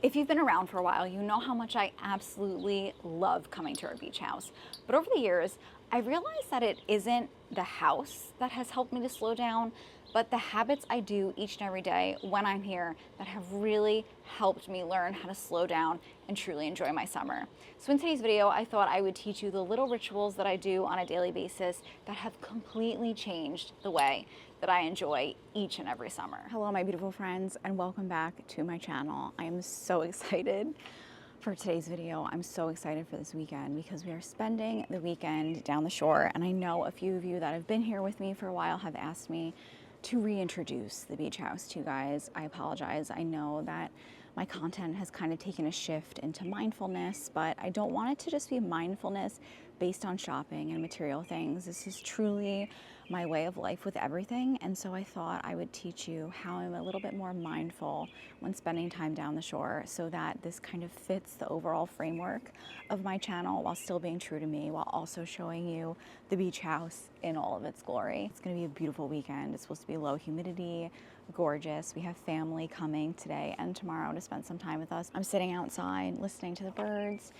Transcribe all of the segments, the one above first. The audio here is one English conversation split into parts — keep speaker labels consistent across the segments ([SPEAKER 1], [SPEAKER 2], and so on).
[SPEAKER 1] If you've been around for a while, you know how much I absolutely love coming to our beach house. But over the years, I realized that it isn't the house that has helped me to slow down, but the habits I do each and every day when I'm here that have really helped me learn how to slow down and truly enjoy my summer. So in today's video, I thought I would teach you the little rituals that I do on a daily basis that have completely changed the way that I enjoy each and every summer. Hello, my beautiful friends, and welcome back to my channel. I am so excited for today's video. I'm so excited for this weekend because we are spending the weekend down the shore, and I know a few of you that have been here with me for a while have asked me to reintroduce the beach house to you guys. I apologize. I know that my content has kind of taken a shift into mindfulness, but I don't want it to just be mindfulness based on shopping and material things. This is truly my way of life with everything, and so I thought I would teach you how I'm a little bit more mindful when spending time down the shore so that this kind of fits the overall framework of my channel while still being true to me, while also showing you the beach house in all of its glory. It's going to be a beautiful weekend. It's supposed to be low humidity, gorgeous. We have family coming today and tomorrow to spend some time with us. I'm sitting outside listening to the birds,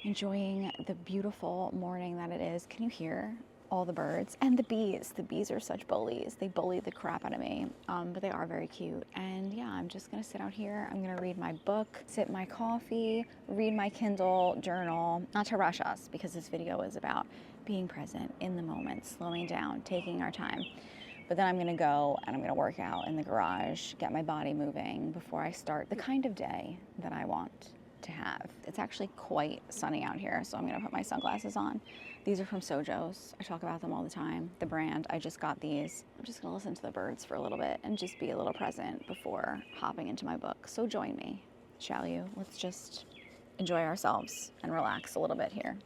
[SPEAKER 1] enjoying the beautiful morning that it is. Can you hear all the birds? And the bees. The bees are such bullies. They bully the crap out of me, but they are very cute. And yeah, I'm just gonna sit out here. I'm gonna read my book, sip my coffee, read my Kindle, journal. Not to rush us, because this video is about being present in the moment, slowing down, taking our time. But then I'm gonna go and I'm gonna work out in the garage, get my body moving before I start the kind of day that I want to have. It's actually quite sunny out here, so I'm gonna put my sunglasses on. These are from Sojo's. I talk about them all the time. The brand, I just got these. I'm just gonna listen to the birds for a little bit and just be a little present before hopping into my book. So join me, shall you? Let's just enjoy ourselves and relax a little bit here.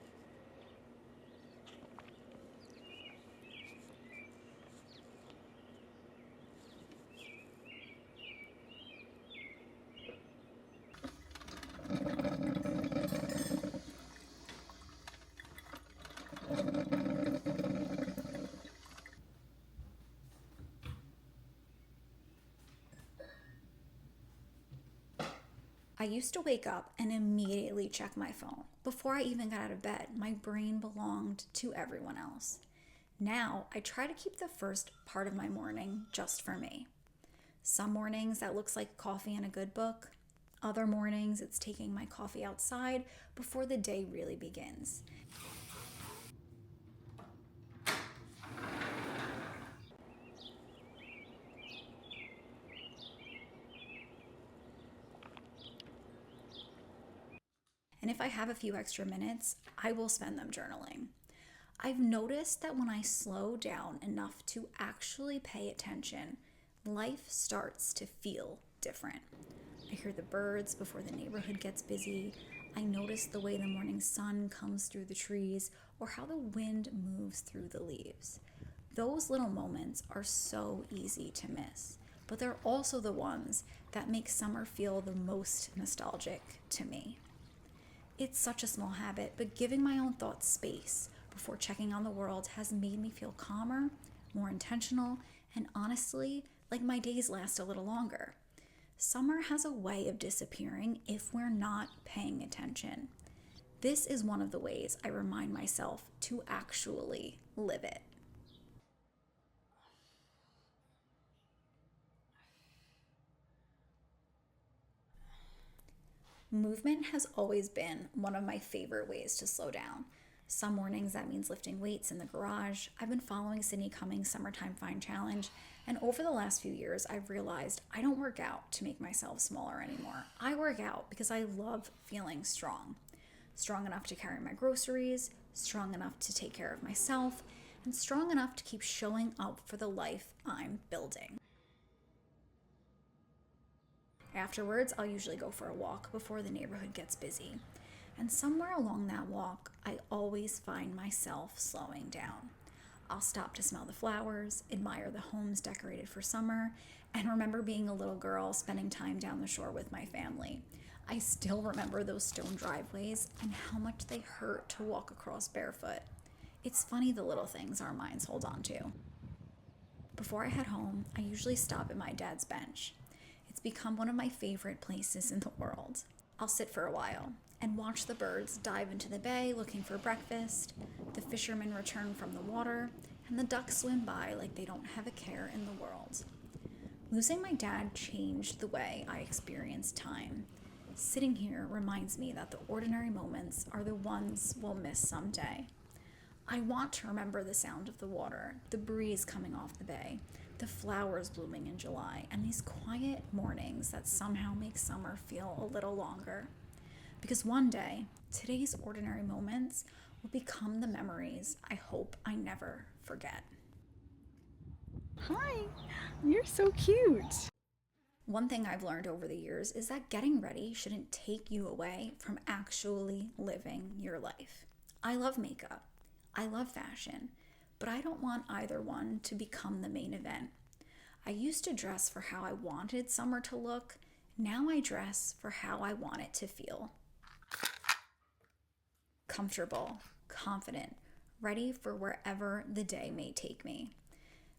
[SPEAKER 2] I used to wake up and immediately check my phone. Before I even got out of bed, my brain belonged to everyone else. Now, I try to keep the first part of my morning just for me. Some mornings that looks like coffee and a good book. Other mornings it's taking my coffee outside before the day really begins. And if I have a few extra minutes, I will spend them journaling. I've noticed that when I slow down enough to actually pay attention, life starts to feel different. I hear the birds before the neighborhood gets busy. I notice the way the morning sun comes through the trees or how the wind moves through the leaves. Those little moments are so easy to miss, but they're also the ones that make summer feel the most nostalgic to me. It's such a small habit, but giving my own thoughts space before checking on the world has made me feel calmer, more intentional, and honestly, like my days last a little longer. Summer has a way of disappearing if we're not paying attention. This is one of the ways I remind myself to actually live it. Movement has always been one of my favorite ways to slow down. Some mornings that means lifting weights in the garage. I've been following Sydney Cummings' Summertime Fine Challenge, and over the last few years, I've realized I don't work out to make myself smaller anymore. I work out because I love feeling strong. Strong enough to carry my groceries, strong enough to take care of myself, and strong enough to keep showing up for the life I'm building. Afterwards, I'll usually go for a walk before the neighborhood gets busy. And somewhere along that walk, I always find myself slowing down. I'll stop to smell the flowers, admire the homes decorated for summer, and remember being a little girl spending time down the shore with my family. I still remember those stone driveways and how much they hurt to walk across barefoot. It's funny the little things our minds hold on to. Before I head home, I usually stop at my dad's bench. It's become one of my favorite places in the world. I'll sit for a while and watch the birds dive into the bay looking for breakfast, the fishermen return from the water, and the ducks swim by like they don't have a care in the world. Losing my dad changed the way I experience time. Sitting here reminds me that the ordinary moments are the ones we'll miss someday. I want to remember the sound of the water, the breeze coming off the bay, the flowers blooming in July, and these quiet mornings that somehow make summer feel a little longer. Because one day, today's ordinary moments will become the memories I hope I never forget.
[SPEAKER 3] Hi, you're so cute.
[SPEAKER 2] One thing I've learned over the years is that getting ready shouldn't take you away from actually living your life. I love makeup. I love fashion, but I don't want either one to become the main event. I used to dress for how I wanted summer to look. Now I dress for how I want it to feel. Comfortable, confident, ready for wherever the day may take me.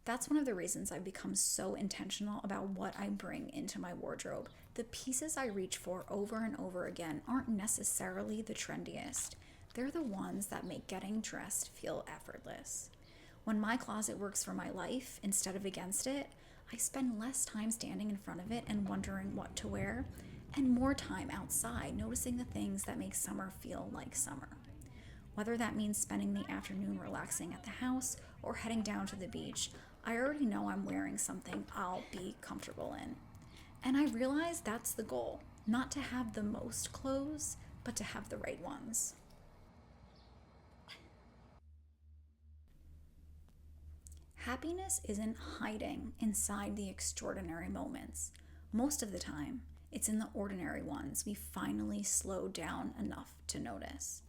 [SPEAKER 2] That's one of the reasons I've become so intentional about what I bring into my wardrobe. The pieces I reach for over and over again aren't necessarily the trendiest. They're the ones that make getting dressed feel effortless. When my closet works for my life instead of against it, I spend less time standing in front of it and wondering what to wear, and more time outside noticing the things that make summer feel like summer. Whether that means spending the afternoon relaxing at the house or heading down to the beach, I already know I'm wearing something I'll be comfortable in. And I realize that's the goal, not to have the most clothes, but to have the right ones. Happiness isn't hiding inside the extraordinary moments. Most of the time, it's in the ordinary ones we finally slow down enough to notice.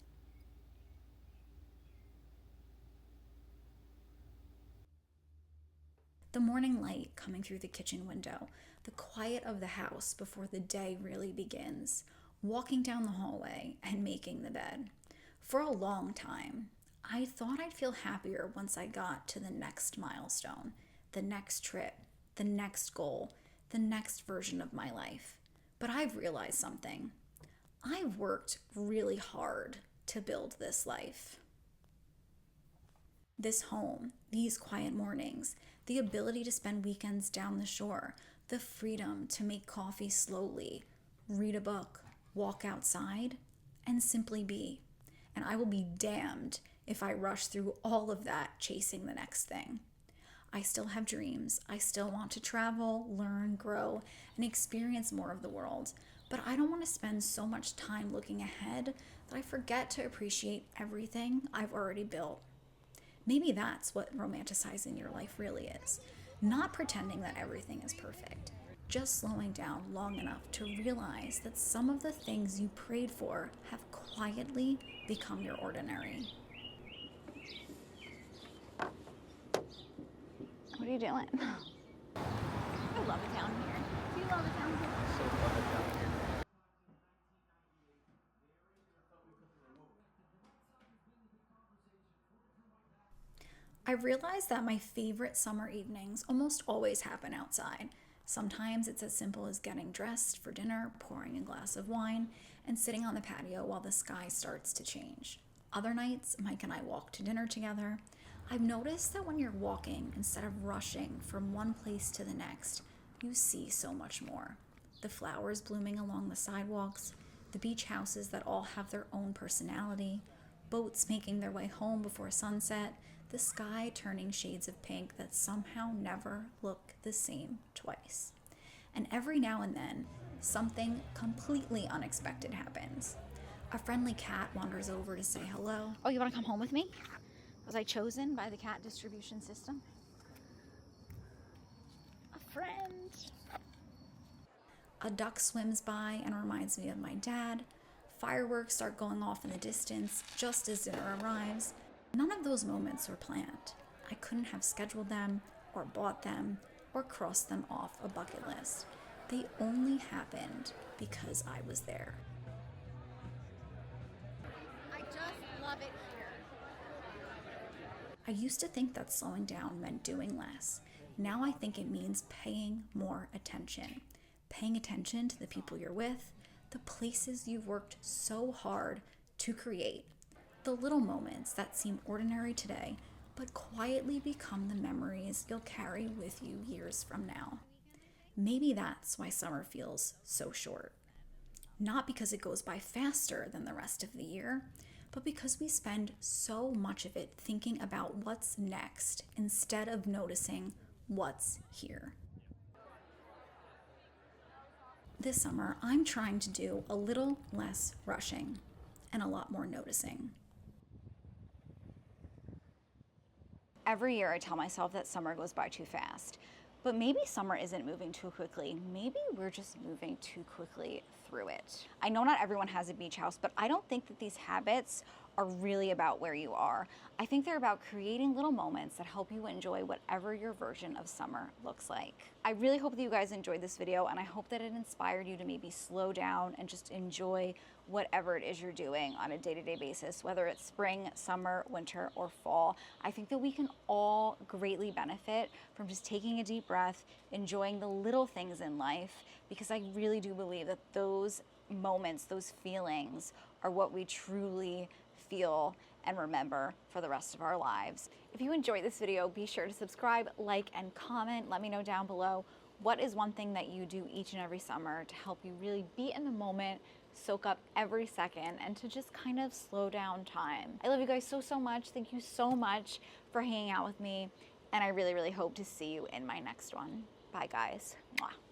[SPEAKER 2] The morning light coming through the kitchen window, the quiet of the house before the day really begins, walking down the hallway and making the bed. For a long time, I thought I'd feel happier once I got to the next milestone, the next trip, the next goal, the next version of my life. But I've realized something. I've worked really hard to build this life. This home, these quiet mornings, the ability to spend weekends down the shore, the freedom to make coffee slowly, read a book, walk outside, and simply be. And I will be damned if I rush through all of that chasing the next thing. I still have dreams. I still want to travel, learn, grow, and experience more of the world. But I don't want to spend so much time looking ahead that I forget to appreciate everything I've already built. Maybe that's what romanticizing your life really is. Not pretending that everything is perfect. Just slowing down long enough to realize that some of the things you prayed for have quietly become your ordinary.
[SPEAKER 1] What are you doing? I love it down here. Do you love it down here?
[SPEAKER 3] So fun down here.
[SPEAKER 2] I've realized that my favorite summer evenings almost always happen outside. Sometimes it's as simple as getting dressed for dinner, pouring a glass of wine, and sitting on the patio while the sky starts to change. Other nights, Mike and I walk to dinner together. I've noticed that when you're walking, instead of rushing from one place to the next, you see so much more. The flowers blooming along the sidewalks, the beach houses that all have their own personality, boats making their way home before sunset, the sky turning shades of pink that somehow never look the same twice. And every now and then, something completely unexpected happens. A friendly cat wanders over to say hello.
[SPEAKER 1] Oh, you want to come home with me? Was I chosen by the cat distribution system? A friend.
[SPEAKER 2] A duck swims by and reminds me of my dad. Fireworks start going off in the distance just as dinner arrives. None of those moments were planned. I couldn't have scheduled them, or bought them, or crossed them off a bucket list. They only happened because I was there.
[SPEAKER 1] I just love it here.
[SPEAKER 2] I used to think that slowing down meant doing less. Now I think it means paying more attention. paying attention to the people you're with, the places you've worked so hard to create, the little moments that seem ordinary today, but quietly become the memories you'll carry with you years from now. Maybe that's why summer feels so short. Not because it goes by faster than the rest of the year, but because we spend so much of it thinking about what's next instead of noticing what's here. This summer, I'm trying to do a little less rushing and a lot more noticing.
[SPEAKER 1] Every year I tell myself that summer goes by too fast, but maybe summer isn't moving too quickly. Maybe we're just moving too quickly through it. I know not everyone has a beach house, but I don't think that these habits are really about where you are. I think they're about creating little moments that help you enjoy whatever your version of summer looks like. I really hope that you guys enjoyed this video, and I hope that it inspired you to maybe slow down and just enjoy whatever it is you're doing on a day-to-day basis, whether it's spring, summer, winter, or fall. I think that we can all greatly benefit from just taking a deep breath, enjoying the little things in life, because I really do believe that those moments, those feelings are what we truly feel and remember for the rest of our lives. If you enjoyed this video, be sure to subscribe, like, and comment. Let me know down below what is one thing that you do each and every summer to help you really be in the moment, soak up every second, and to just kind of slow down time. I love you guys so, so much. Thank you so much for hanging out with me, and I really, really hope to see you in my next one. Bye, guys. Mwah.